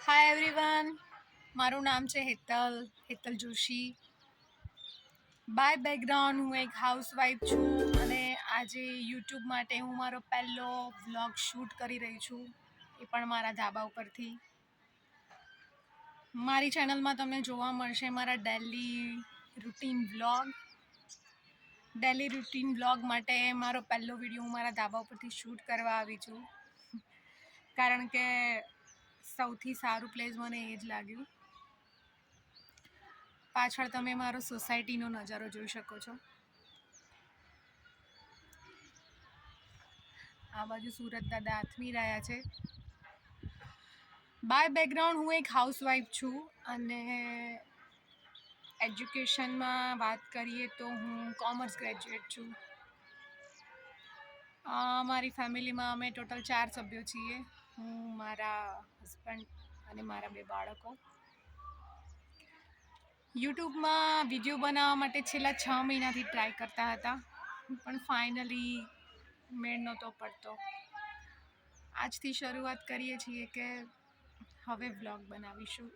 Hi everyone, મારું નામ છે હેતલ જોશી. બાય બેકગ્રાઉન્ડ હું એક હાઉસવાઈફ છું અને આજે યુટ્યુબ માટે હું મારો પહેલો વ્લોગ શૂટ કરી રહી છું, એ પણ મારા ધાબા ઉપરથી. મારી ચેનલમાં તમને જોવા મળશે મારા ડેલી રૂટીન વ્લોગ માટે મારો પહેલો વિડીયો હું મારા ધાબા ઉપરથી શૂટ કરવા આવી છું, કારણ કે સૌથી સારું પ્લેસ મને એ જ લાગ્યું. પાછળ તમે મારો સોસાયટીનો નજારો જોઈ શકો છો. આ બાજુ સુરત દાદા આથમી રહ્યા છે. બાય બેકગ્રાઉન્ડ હું એક હાઉસવાઈફ છું અને એજ્યુકેશનમાં વાત કરીએ તો હું કોમર્સ ગ્રેજ્યુએટ છું. મારી ફેમિલીમાં અમે ટોટલ 4 સભ્યો છીએ. હું, મારા હસબન્ડ અને મારા 2 બાળકો. યુટ્યુબમાં વિડીયો બનાવવા માટે છેલ્લા 6 મહિનાથી ટ્રાય કરતા હતા, પણ ફાઇનલી મેળ નહોતો પડતો. આજથી શરૂઆત કરીએ છીએ કે હવે વ્લોગ બનાવીશું.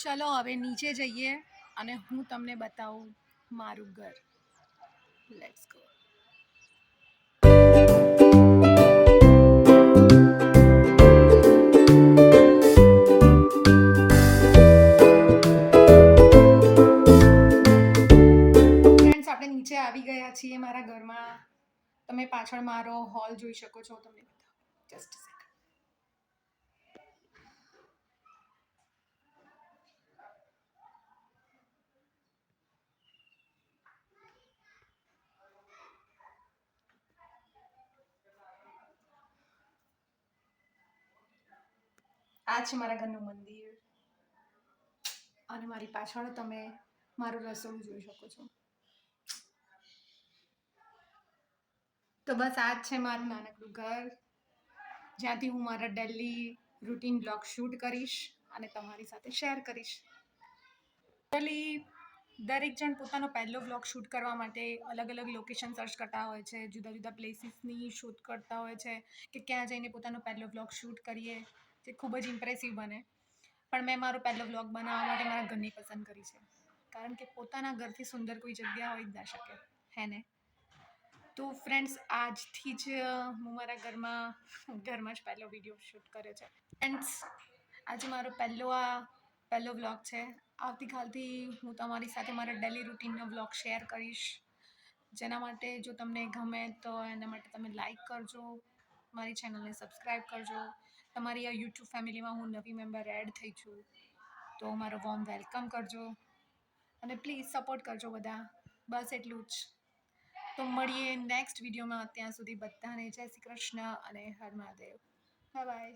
ચલો હવે નીચે જઈએ અને હું તમને બતાવું મારું ઘર. Let's go. ફ્રેન્ડ્સ, આપણે નીચે આવી ગયા છીએ મારા ઘરમાં. તમે પાછળ મારો હોલ જોઈ શકો છો. તમને બતાવો, જસ્ટ અ સેકન્ડ. આ છે મારા ઘરનું મંદિર અને મારી પાછળ તમે મારું રસોડું જોઈ શકો છો. તો બસ આ જ છે મારું નાનકડું ઘર, જ્યાંથી હું મારા ડેલી રૂટીન બ્લોગ શૂટ કરીશ અને તમારી સાથે શેર કરીશ. દરેક જણ પોતાનો પહેલો બ્લોગ શૂટ કરવા માટે અલગ અલગ લોકેશન સર્ચ કરતા હોય છે, જુદા જુદા પ્લેસીસની શૂટ કરતા હોય છે કે ક્યાં જઈને પોતાનો પહેલો બ્લોગ શૂટ કરીએ, જે ખૂબ જ ઇમ્પ્રેસિવ બને. પણ મેં મારો પહેલો બ્લોગ બનાવવા માટે મારા ઘરની પસંદ કરી છે, કારણ કે પોતાના ઘરથી સુંદર કોઈ જગ્યા હોઈ જ ના શકે, હે ને? તો ફ્રેન્ડ્સ, આજથી જ હું મારા ઘરમાં જ પહેલો વિડીયો શૂટ કર્યો છે. ફ્રેન્ડ્સ, આજે મારો પહેલો વ્લોગ છે. આવતીકાલથી હું તમારી સાથે મારા ડેલી રૂટીનનો વ્લોગ શેર કરીશ, જેના માટે જો તમને ગમે તો એના માટે તમે લાઈક કરજો, મારી ચેનલને સબસ્ક્રાઈબ કરજો. તમારી આ યુટ્યુબ ફેમિલીમાં હું નવી મેમ્બર એડ થઈ છું, તો મારો વોર્મ વેલકમ કરજો અને પ્લીઝ સપોર્ટ કરજો બધા. બસ એટલું જ. તો મળીએ નેક્સ્ટ વિડીયોમાં. ત્યાં સુધી બધાને જય શ્રી કૃષ્ણ અને હર મહાદેવ. Bye bye.